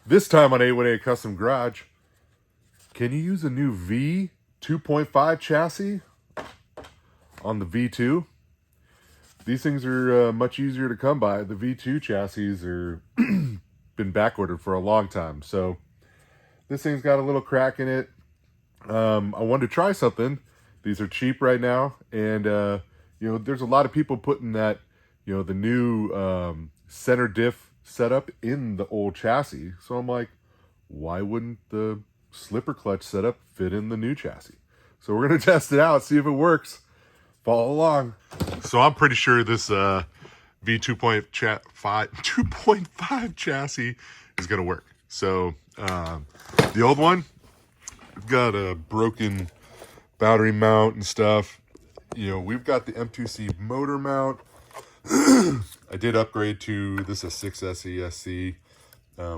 This time on A18 Custom Garage, can you use a new V2.5 chassis on the V2? These things are much easier to come by. The V2 chassis are been back ordered for a long time, so this thing's got a little crack in it. I wanted to try something. These are cheap right now, and there's a lot of people putting that, the new center diff setup in the old chassis. So I'm like, why wouldn't the slipper clutch setup fit in the new chassis? So we're gonna test it out, see if it works. Follow along. So I'm pretty sure this V2.5 chassis is gonna work. So the old one, we've got a broken battery mount and stuff. We've got the M2C motor mount. I did upgrade to this a 6S ESC.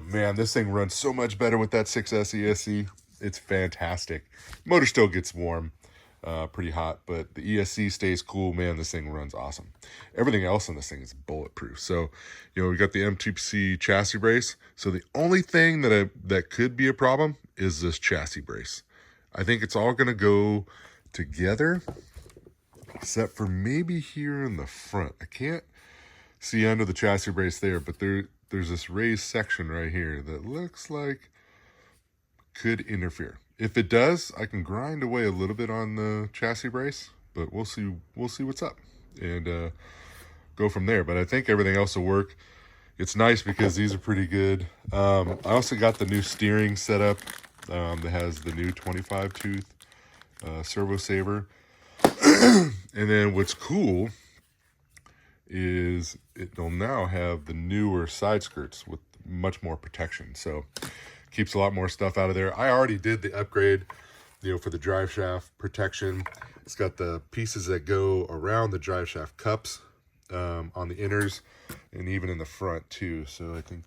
Man, this thing runs so much better with that 6S ESC. It's fantastic. Motor still gets warm, pretty hot, but the ESC stays cool. Man, this thing runs awesome. Everything else on this thing is bulletproof. So, we got the M2C chassis brace. So the only thing that could be a problem is this chassis brace. I think it's all going to go together, except for maybe here in the front. I can't see under the chassis brace there, but there's this raised section right here that looks like could interfere. If it does, I can grind away a little bit on the chassis brace, but we'll see what's up and go from there. But I think everything else will work. It's nice because these are pretty good. I also got the new steering setup that has the new 25 tooth servo saver. And then what's cool is it'll now have the newer side skirts with much more protection. So keeps a lot more stuff out of there. I already did the upgrade, for the drive shaft protection. It's got the pieces that go around the drive shaft cups on the inners and even in the front too. So I think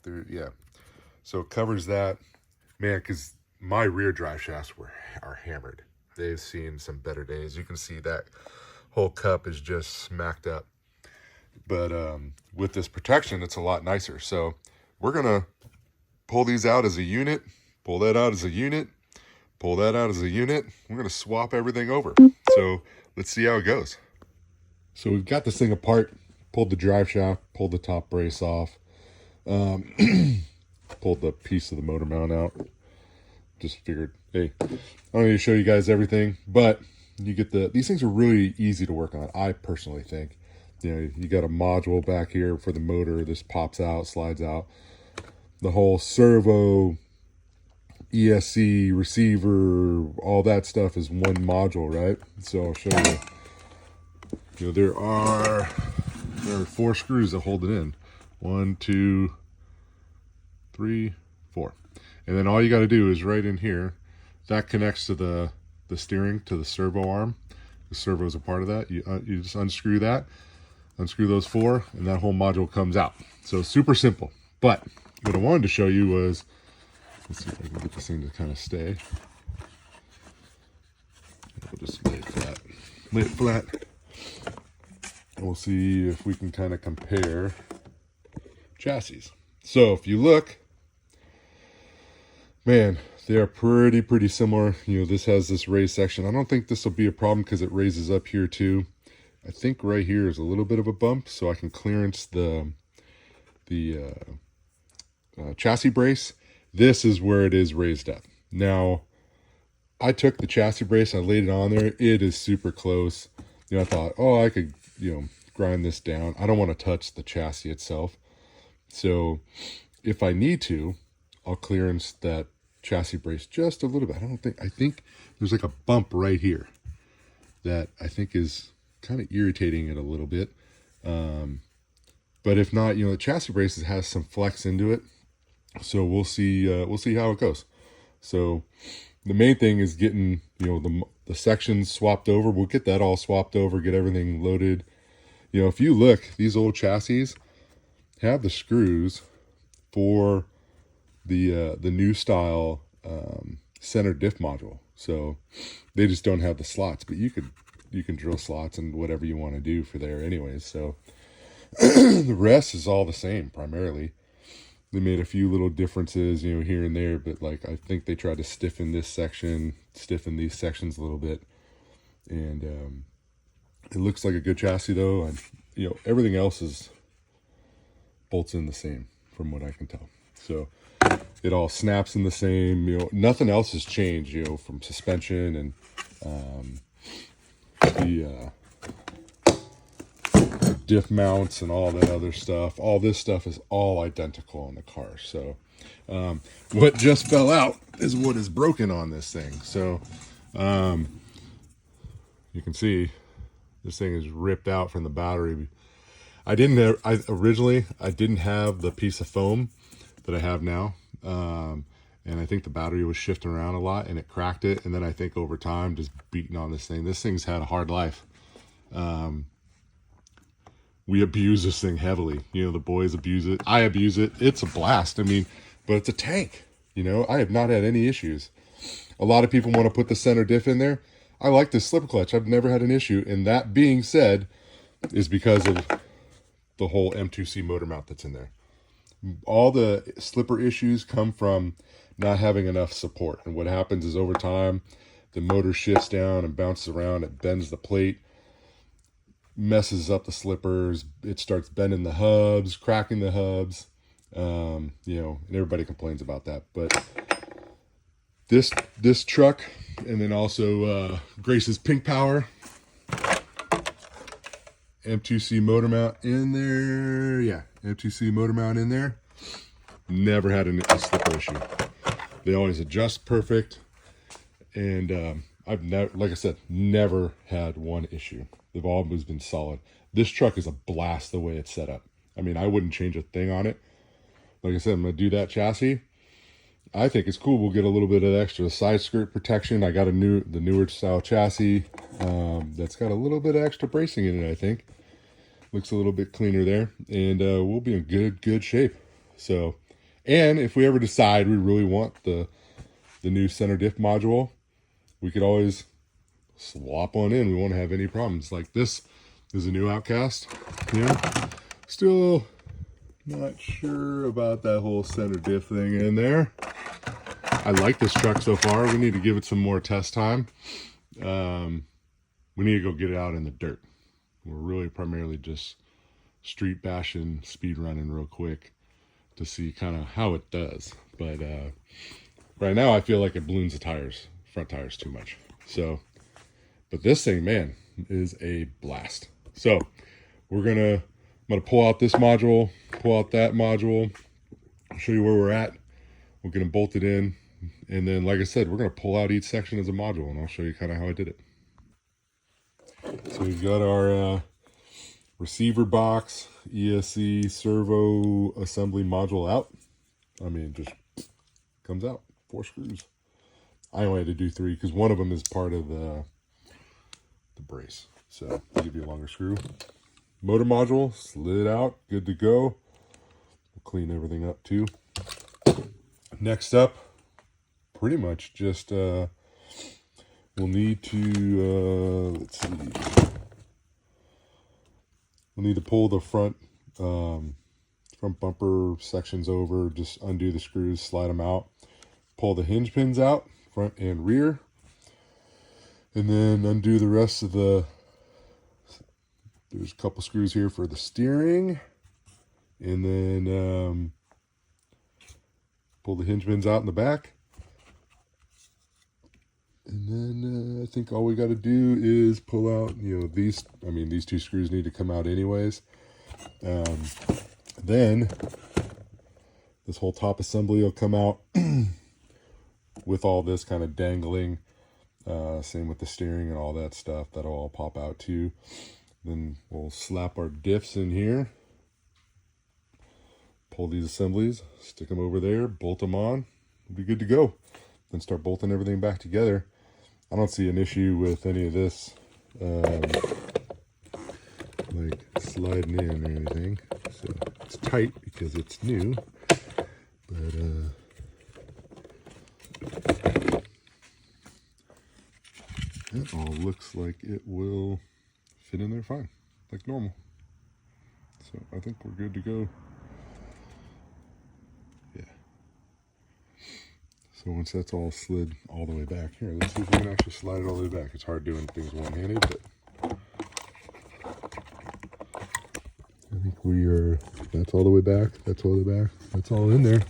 so it covers that. Man, because my rear drive shafts are hammered. They've seen some better days. You can see that whole cup is just smacked up. But with this protection, it's a lot nicer. So we're going to pull these out as a unit, pull that out as a unit, pull that out as a unit. We're going to swap everything over. So let's see how it goes. So we've got this thing apart, pulled the drive shaft, pulled the top brace off, pulled the piece of the motor mount out. Just figured, hey, I don't need to show you guys everything, but you get these things are really easy to work on, I personally think. You got a module back here for the motor. This pops out, slides out. The whole servo, ESC, receiver, all that stuff is one module, right? So I'll show you. There are 4 screws that hold it in. 1, 2, 3, 4. And then all you got to do is right in here, that connects to the steering, to the servo arm. The servo is a part of that. You just unscrew that, unscrew those 4, and that whole module comes out. So super simple. But what I wanted to show you was, let's see if I can get this thing to kind of stay. We'll just lay it flat. Lay it flat. And we'll see if we can kind of compare chassis. So if you look, man, they are pretty similar. This has this raised section. I don't think this will be a problem because it raises up here too. I think right here is a little bit of a bump, so I can clearance the chassis brace. This is where it is raised up. Now, I took the chassis brace, I laid it on there. It is super close. I thought, oh, I could, grind this down. I don't want to touch the chassis itself. So if I need to, I'll clearance that chassis brace just a little bit. I think there's like a bump right here that I think is kind of irritating it a little bit. But if not, the chassis braces has some flex into it. So we'll see how it goes. So the main thing is getting, the sections swapped over. We'll get that all swapped over, get everything loaded. If you look, these old chassis have the screws for the new style center diff module. So they just don't have the slots, but you can drill slots and whatever you want to do for there anyways. So the rest is all the same primarily. They made a few little differences, you know, here and there, but like I think they tried to stiffen this section, stiffen these sections a little bit, and it looks like a good chassis though, and you know everything else is bolts in the same from what I can tell. So it all snaps in the same. You know, nothing else has changed. You know, from suspension and the diff mounts and all that other stuff. All this stuff is all identical on the car. So what just fell out is what is broken on this thing. So you can see this thing is ripped out from the battery. Originally I didn't have the piece of foam that I have now. And I think the battery was shifting around a lot and it cracked it. And then I think over time, just beating on this thing's had a hard life. We abuse this thing heavily. You know, the boys abuse it. I abuse it. It's a blast. I mean, but it's a tank. You know, I have not had any issues. A lot of people want to put the center diff in there. I like this slipper clutch. I've never had an issue. And that being said, is because of the whole M2C motor mount that's in there. All the slipper issues come from not having enough support. And what happens is over time, the motor shifts down and bounces around. It bends the plate, messes up the slippers. It starts bending the hubs, cracking the hubs. You know, and everybody complains about that. But this truck, and then also Grace's Pink Power M2C motor mount in there. Yeah, M2C motor mount in there. Never had a slipper issue. They always adjust perfect. And I've never, like I said, never had one issue. They've always been solid. This truck is a blast the way it's set up. I mean, I wouldn't change a thing on it. Like I said, I'm going to do that chassis. I think it's cool. We'll get a little bit of extra side skirt protection. I got the newer style chassis that's got a little bit of extra bracing in it, I think. Looks a little bit cleaner there. And we'll be in good shape. So, and if we ever decide we really want the new center diff module, we could always swap one in. We won't have any problems. Like this is a new Outcast. Yeah. Still not sure about that whole center diff thing in there. I like this truck so far. We need to give it some more test time. We need to go get it out in the dirt. We're really primarily just street bashing, speed running real quick to see kind of how it does. But right now I feel like it balloons the tires, front tires too much. So, but this thing, man, is a blast. So I'm gonna pull out this module, pull out that module, show you where we're at. We're gonna bolt it in. And then, like I said, we're gonna pull out each section as a module, and I'll show you kind of how I did it. So we've got our receiver box, ESC servo assembly module out. I mean, just comes out, 4 screws. I only had to do 3 because one of them is part of the brace. So I'll give you a longer screw. Motor module slid out, good to go. We'll clean everything up too. Next up, pretty much just we'll need to let's see. We'll need to pull the front bumper sections over, just undo the screws, slide them out, pull the hinge pins out, front and rear, and then undo the rest of there's a couple screws here for the steering, and then pull the hinge pins out in the back. And then I think all we got to do is pull out, you know, these 2 screws need to come out anyways. Then this whole top assembly will come out with all this kind of dangling. Same with the steering and all that stuff. That'll all pop out too. Then we'll slap our diffs in here. Pull these assemblies, stick them over there, bolt them on. We'll be good to go. Then start bolting everything back together. I don't see an issue with any of this, like sliding in or anything. So it's tight because it's new, but it all looks like it will fit in there fine, like normal. So I think we're good to go. So once that's all slid all the way back, here, let's see if we can actually slide it all the way back. It's hard doing things one-handed, but I think that's all the way back, that's all the way back, that's all in there.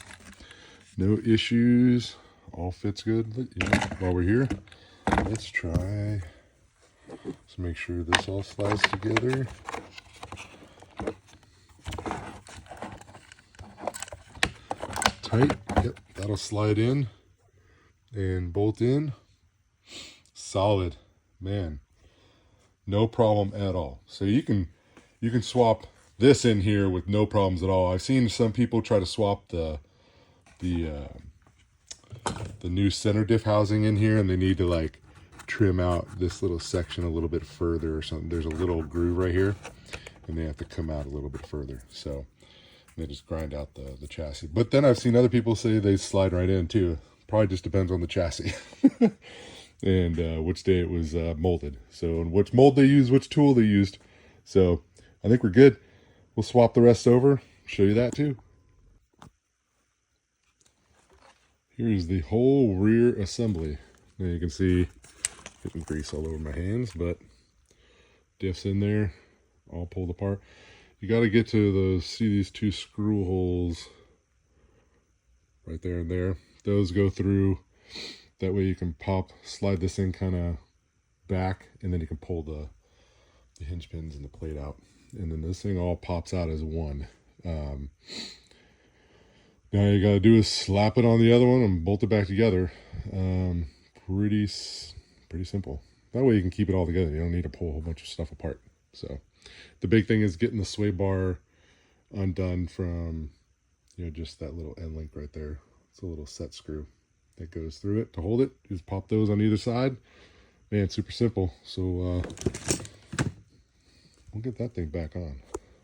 No issues, all fits good. While we're here, let's try, let's make sure this all slides together. Tight, yep, that'll slide in and bolt in. Solid, man, no problem at all. So you can swap this in here with no problems at all. I've seen some people try to swap the new center diff housing in here, and they need to like trim out this little section a little bit further or something. There's a little groove right here, and they have to come out a little bit further. So they just grind out the chassis. But then I've seen other people say they slide right in too. Probably just depends on the chassis and which day it was molded. So, and which mold they used, which tool they used. So I think we're good. We'll swap the rest over, show you that too. Here's the whole rear assembly. Now you can see getting grease all over my hands, but diffs in there, all pulled apart. You got to get to those, see these two screw holes right there and there. Those go through. That way you can slide this in kind of back, and then you can pull the hinge pins and the plate out. And then this thing all pops out as one. Now you got to do is slap it on the other one and bolt it back together. Pretty simple. That way you can keep it all together. You don't need to pull a whole bunch of stuff apart. So the big thing is getting the sway bar undone from, just that little end link right there. It's a little set screw that goes through it to hold it. Just pop those on either side. Man, super simple. So we'll get that thing back on.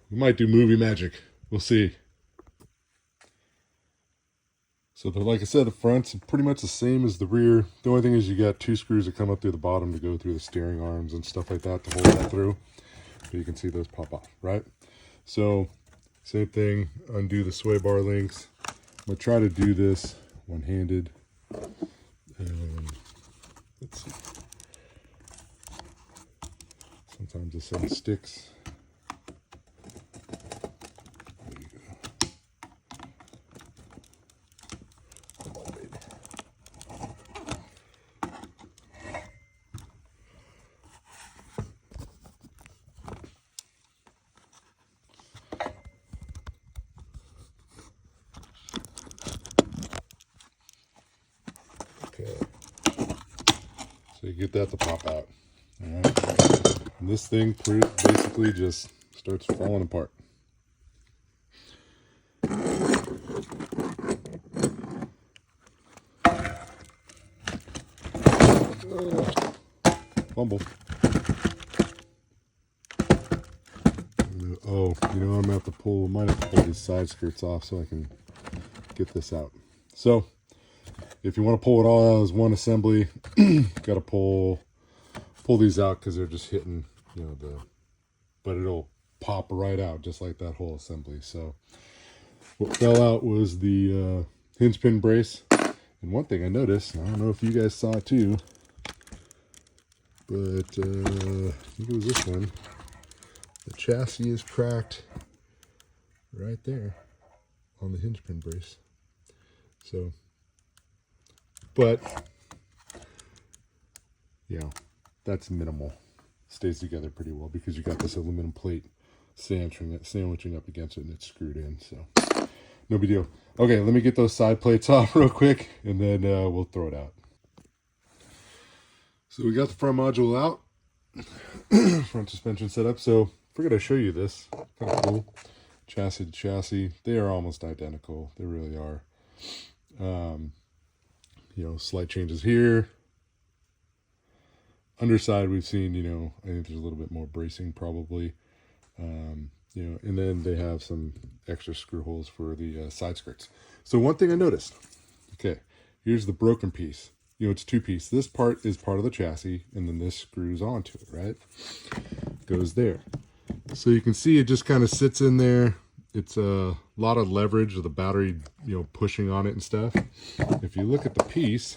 We might do movie magic. We'll see. So like I said, the front's pretty much the same as the rear. The only thing is you got two screws that come up through the bottom to go through the steering arms and stuff like that to hold that through. But you can see those pop off, right? So same thing, undo the sway bar links. I'm gonna try to do this one-handed. Let's see. Sometimes this thing sticks. There you go. Come on, baby. Okay. So you get that to pop out. All right. And this thing basically just starts falling apart. Fumble. Oh, I'm gonna have to might have to pull these side skirts off so I can get this out. So if you want to pull it all out as one assembly, got to pull these out because they're just hitting, but it'll pop right out just like that whole assembly. So what fell out was the hinge pin brace. And one thing I noticed, I don't know if you guys saw it too, but I think it was this one. The chassis is cracked right there on the hinge pin brace. So, but that's minimal. Stays together pretty well because you got this aluminum plate sandwiching up against it, and it's screwed in. So no big deal. Okay, let me get those side plates off real quick, and then we'll throw it out. So we got the front module out, front suspension set up. So figured I'd show you this. Kind of cool. Chassis to chassis, they are almost identical. They really are. Slight changes here. Underside, we've seen, I think there's a little bit more bracing probably. And then they have some extra screw holes for the side skirts. So one thing I noticed, okay, here's the broken piece. It's two-piece. This part is part of the chassis, and then this screws onto it, right? Goes there. So you can see it just kind of sits in there, It's a lot of leverage of the battery, pushing on it and stuff. If you look at the piece,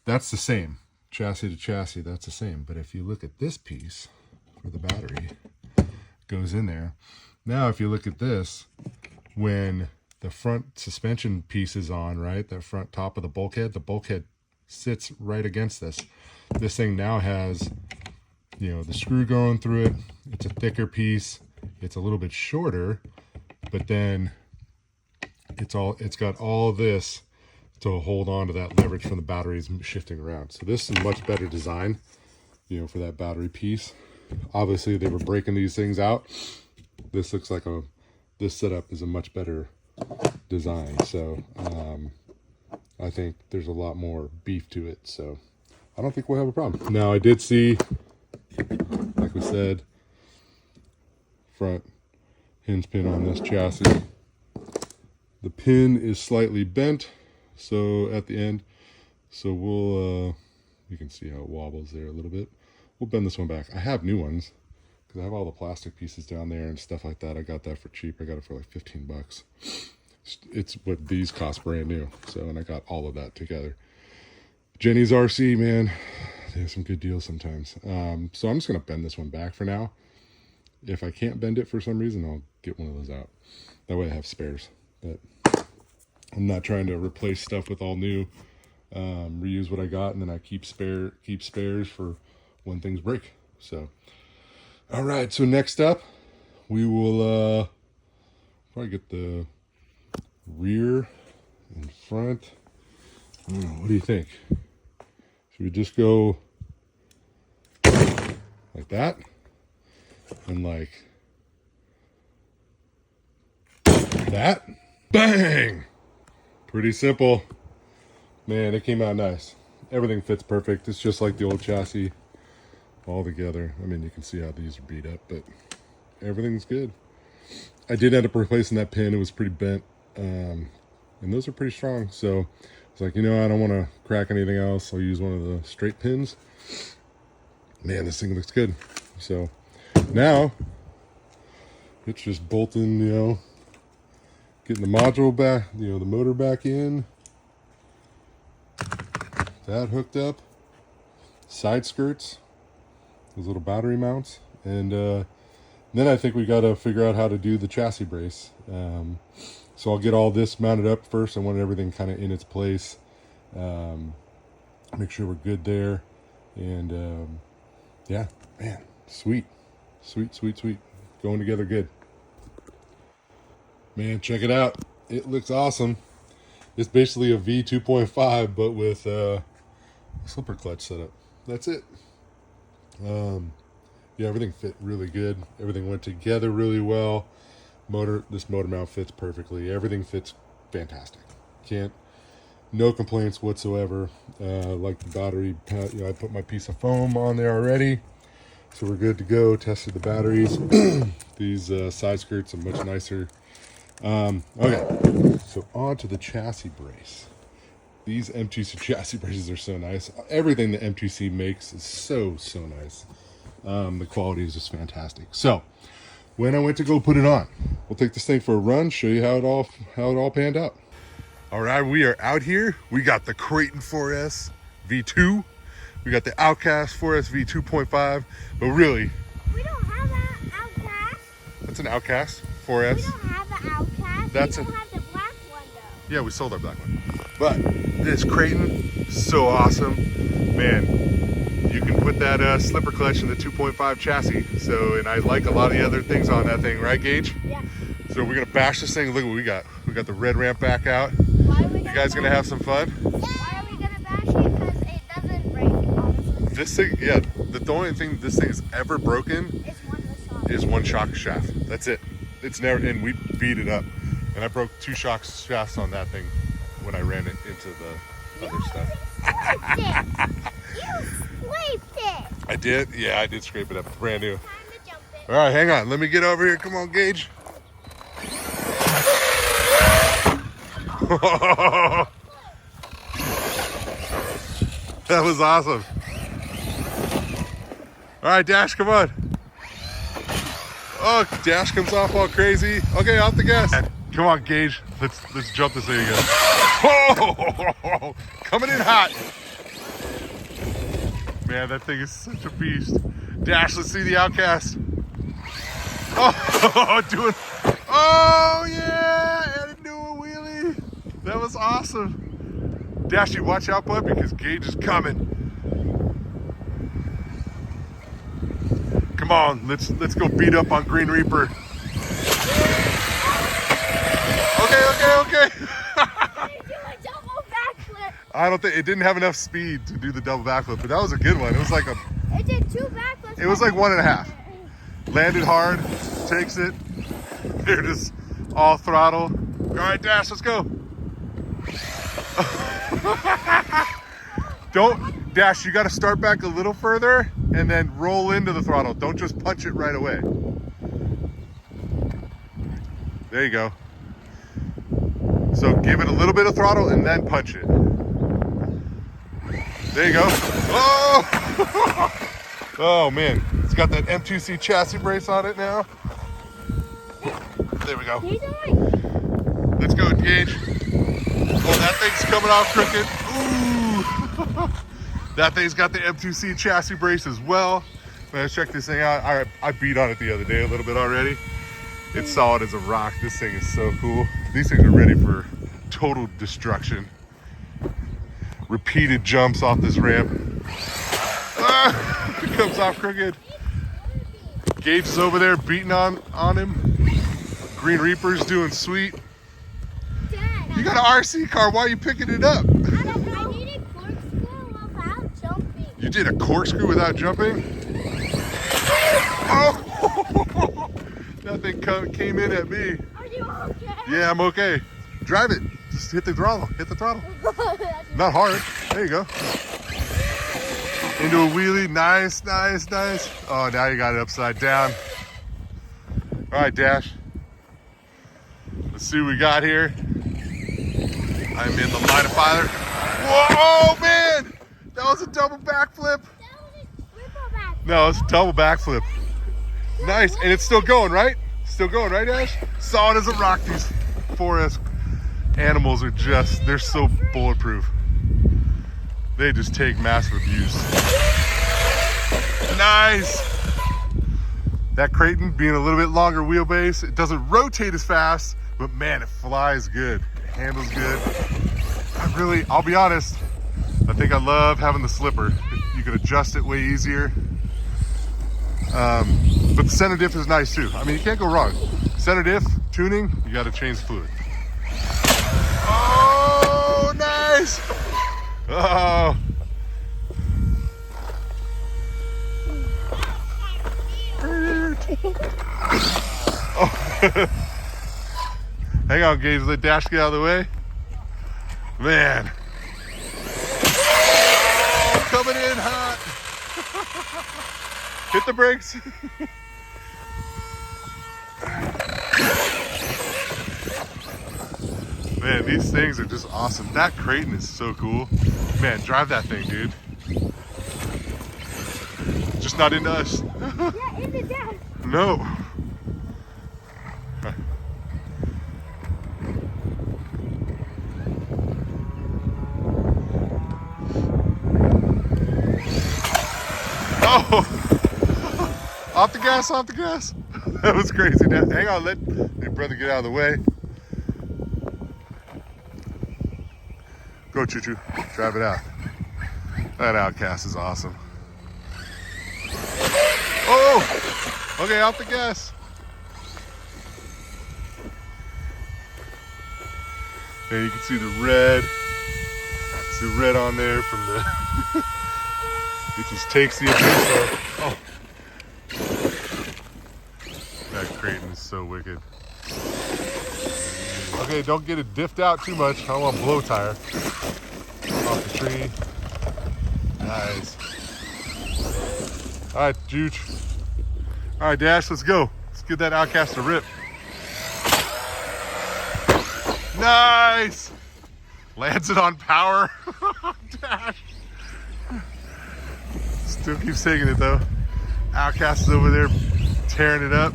that's the same. Chassis to chassis, that's the same. But if you look at this piece where the battery goes in there, now if you look at this, when the front suspension piece is on, right, that front top of the bulkhead sits right against this. This thing now has, the screw going through it. It's a thicker piece. It's a little bit shorter, but then it's got all this to hold on to that leverage from the batteries shifting around. So this is a much better design, for that battery piece. Obviously they were breaking these things out. This looks like this setup is a much better design. So I think there's a lot more beef to it. So I don't think we'll have a problem. Now I did see, like we said, front hinge pin on this chassis. The pin is slightly bent, so at the end, so we'll you can see how it wobbles there a little bit. We'll bend this one back. I have new ones because I have all the plastic pieces down there and stuff like that. I got that for cheap. I got it for like 15 bucks. It's what these cost brand new. So, and I got all of that together. Jenny's RC, man, they have some good deals sometimes. So I'm just gonna bend this one back for now. If I can't bend it for some reason, I'll get one of those out. That way I have spares. But I'm not trying to replace stuff with all new. Reuse what I got, and then I keep spares for when things break. So, all right. So next up, we will probably get the rear and front. I don't know, what do you think? Should we just go like that? And like that? Bang! Pretty simple. Man, it came out nice. Everything fits perfect. It's just like the old chassis all together. I mean, you can see how these are beat up, but everything's good. I did end up replacing that pin. It was pretty bent. And those are pretty strong. So it's like, I don't want to crack anything else. I'll use one of the straight pins. Man, this thing looks good. So now it's just bolting, getting the module back, the motor back in. That hooked up. Side skirts, those little battery mounts. And then I think we got to figure out how to do the chassis brace. So I'll get all this mounted up first. I want everything kind of in its place. Make sure we're good there. And yeah, man, sweet. Going together good. Man, check it out. It looks awesome. It's basically a V2.5, but with a slipper clutch setup. That's it. Yeah, everything fit really good. Everything went together really well. This motor mount fits perfectly. Everything fits fantastic. No complaints whatsoever. Like the battery, I put my piece of foam on there already. So we're good to go. Tested the batteries. These side skirts are much nicer. Okay, so on to the chassis brace. These M2C chassis braces are so nice. Everything that M2C makes is so nice. The quality is just fantastic. So when I went to go put it on, we'll take this thing for a run, show you how it all panned out. All right, we are out here. We got the Kraton 4S V2. We got the Outcast 4S V2.5, but really, we don't have an Outcast. That's an Outcast 4S. We don't have an Outcast. That's we don't have the black one though. Yeah, we sold our black one. But this Kraton, so awesome. Man, you can put that slipper clutch in the 2.5 chassis. So, and I like a lot of the other things on that thing, right, Gage? Yeah. So we're gonna bash this thing. Look what we got. We got the red ramp back out. You guys gonna have some fun? Why are we gonna bash it? Because it doesn't break, honestly. This thing, yeah, the only thing this thing has ever broken is one shock shaft. That's it. It's never, and we beat it up. And I broke 2 shock shafts on that thing when I ran it into the other stuff. You scraped it. I did? Yeah, I did scrape it up. It's brand new. Time to jump it. All right, hang on. Let me get over here. Come on, Gage. That was awesome. All right, Dash, come on. Oh, Dash comes off all crazy. Okay, off the gas. Come on, Gage. Let's jump this thing again. Oh, coming in hot. Man, that thing is such a beast. Dash, let's see the outcast. Oh, doing. Oh yeah, and into a wheelie. That was awesome. Dash, you watch out, bud, because Gage is coming. Come on, let's go beat up on Green Reaper. Okay. I don't think it didn't have enough speed to do the double backflip, but that was a good one. It was like It did 2 backflips. it was like 1.5. Landed hard, takes it. They're just all throttle. All right, Dash, let's go. Don't, Dash, you got to start back a little further and then roll into the throttle. Don't just punch it right away. There you go. So give it a little bit of throttle and then punch it. There you go. Oh! Oh man, it's got that M2C chassis brace on it now. There we go. Let's go, Gage. Oh, that thing's coming off crooked. Ooh. That thing's got the M2C chassis brace as well. Let's check this thing out. All right, I beat on it the other day a little bit already. It's solid as a rock. This thing is so cool. These things are ready for total destruction. Repeated jumps off this ramp. Ah, it comes off crooked. Gage is over there beating on him. Green Reaper's doing sweet. Dad, You got an RC car. Why are you picking it up? I needed corkscrew without jumping. You did a corkscrew without jumping? Oh! That thing came in at me. Are you okay? Yeah, I'm okay. Drive it. Just hit the throttle. Hit the throttle. Not hard. There you go. Into a wheelie. Nice. Oh, now you got it upside down. All right, Dash. Let's see what we got here. I'm in the line of fire. Whoa, man! That was a double backflip. No, it's a double backflip. Nice, and it's still going, right? Still going, right, Ash? Solid as a rock. These forest animals are just, they're so bulletproof. They just take massive abuse. Nice. That Kraton being a little bit longer wheelbase, it doesn't rotate as fast, but man, it flies good. It handles good. I'll be honest, I think I love having the slipper. You can adjust it way easier. But the center diff is nice too. I mean, you can't go wrong. Center diff, tuning, you got to change fluid. Oh, nice. Oh. Oh. Hang on, Gage, let Dash get out of the way. Man. Oh, coming in hot. Hit the brakes. Man, these things are just awesome. That Kraton is so cool. Man, drive that thing, dude. Just not into us. Yeah, into Dad. No. Oh! Off the gas, off the gas. That was crazy. Now, hang on, let your brother get out of the way. Go, Choo Choo. Drive it out. That outcast is awesome. Oh! Okay, off the gas. And you can see the red. See the red on there from the... It just takes the abuse off. Oh. That Kraton is so wicked. Okay, don't get it diffed out too much. I don't want to blow tire. Off the tree. Nice. All right, Juge. All right, Dash, let's go. Let's give that outcast a rip. Nice. Lands it on power. Dash. Still keeps taking it though. Outcast is over there tearing it up.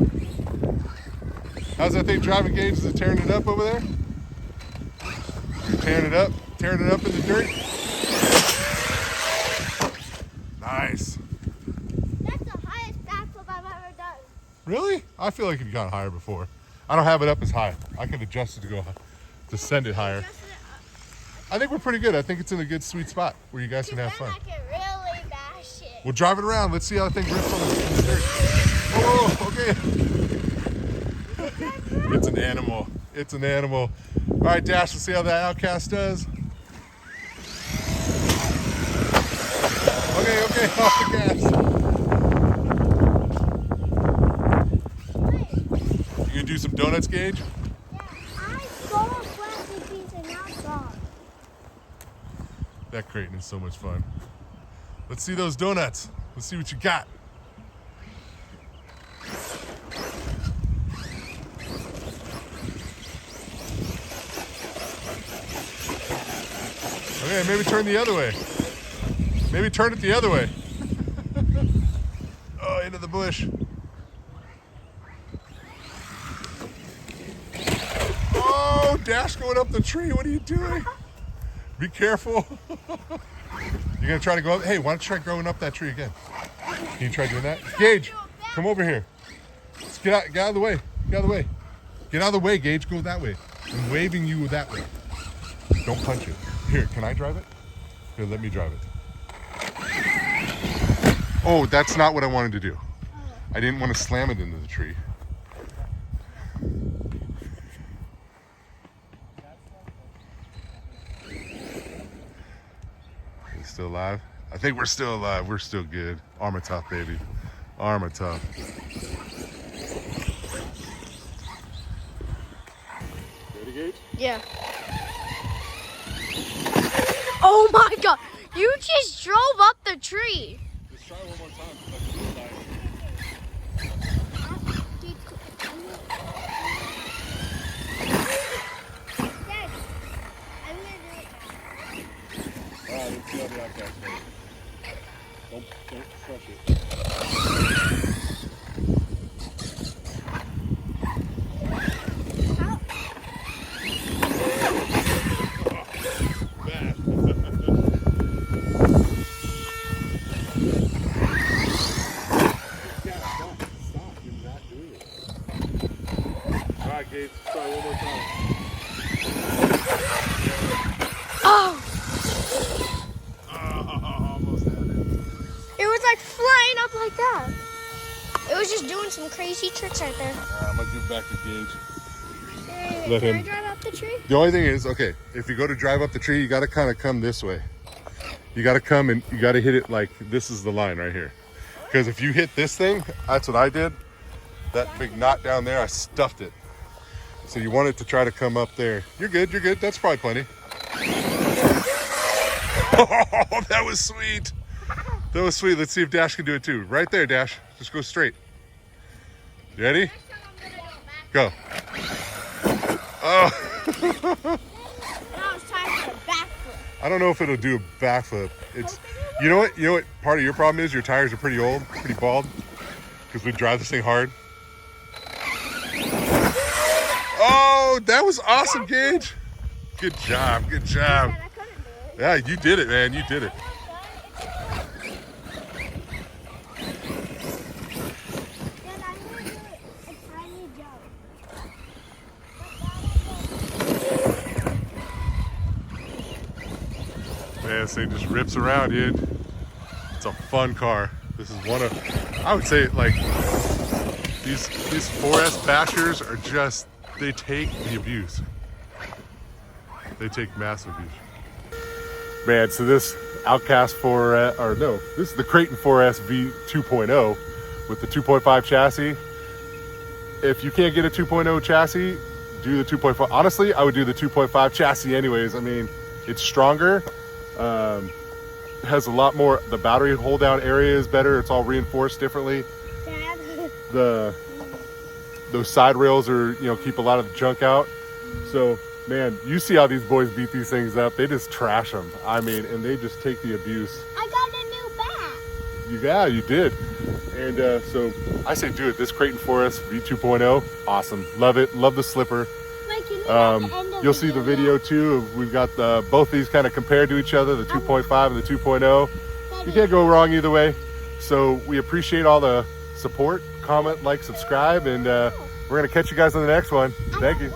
How's that thing driving, Gage? Is it tearing it up over there? You're tearing it up in the dirt. Nice. That's the highest backflip I've ever done. Really? I feel like you've gone higher before. I don't have it up as high. I could adjust it to go to send it higher. I think we're pretty good. I think it's in a good sweet spot where you guys can have fun. I can really bash it. We'll drive it around. Let's see how the thing rips on the dirt. Whoa, okay. It's an animal. It's an animal. All right, Dash, let's see how that Outcast does. Okay, off the gas. You gonna do some donuts, Gage? Yeah, I saw a plastic piece and now it's gone. That Kraton is so much fun. Let's see those donuts. Let's see what you got. Okay, maybe turn the other way. Maybe turn it the other way. Oh, into the bush. Oh, Dash going up the tree. What are you doing? Be careful. You're gonna try to go up? Hey, why don't you try going up that tree again? Can you try doing that? Gage, come over here. Let's get out of the way. Get out of the way. Get out of the way, Gage. Go that way. I'm waving you that way. Don't punch it. Here, can I drive it? Here, let me drive it. Oh, that's not what I wanted to do. I didn't want to slam it into the tree. Are we still alive? I think we're still alive. We're still good. Arrma tough, baby. Arrma tough. Ready, Gage? Yeah. Oh my god! You just drove up the tree! Let's try one more time. Dad, I'm gonna do it now. Alright, let's see how the Outcast goes. Don't crush it. Alright, Gabe, try one more time. Oh! Almost had it. It was like flying up like that. It was just doing some crazy tricks right there. I'm gonna give it back to Gage. Hey, Let can him- I drive up the tree? The only thing is, okay, if you go to drive up the tree, you gotta kind of come this way. You gotta come and you gotta hit it like this is the line right here. Because if you hit this thing, that's what I did. That big knot down there, I stuffed it. So you want it to try to come up there. You're good, you're good. That's probably plenty. Oh, that was sweet. That was sweet. Let's see if Dash can do it too. Right there, Dash. Just go straight. You ready? Go. Oh. Now it's time for a backflip. I don't know if it'll do a backflip. It's, you know what? Part of your problem is your tires are pretty old, pretty bald, because we drive this thing hard. Oh, that was awesome, Gage. Good job, good job. I couldn't do it. Yeah, you did it, man. You did it. Then I'm gonna do a tiny jump. Man, this thing just rips around, dude. It's a fun car. This is one of, I would say, like, these 4S bashers are just, they take the abuse. They take massive abuse. Man, so this Outcast 4S, or no, this is the Kraton 4S V2.0 with the 2.5 chassis. If you can't get a 2.0 chassis, do the 2.5. Honestly, I would do the 2.5 chassis anyways. I mean, it's stronger. Has a lot more, the battery hold down area is better. It's all reinforced differently. Dad. Those side rails are, keep a lot of the junk out. So, man, you see how these boys beat these things up. They just trash them. I mean, and they just take the abuse. I got a new bat. Yeah, you did. And so I say do it. This Kraton for us, V2.0, awesome. Love it. Love the slipper. You'll see the video too. We've got both these kind of compared to each other, the 2.5 and the 2.0. You can't go wrong either way. So we appreciate all the support. Comment, like, subscribe, and we're going to catch you guys on the next one. Thank you.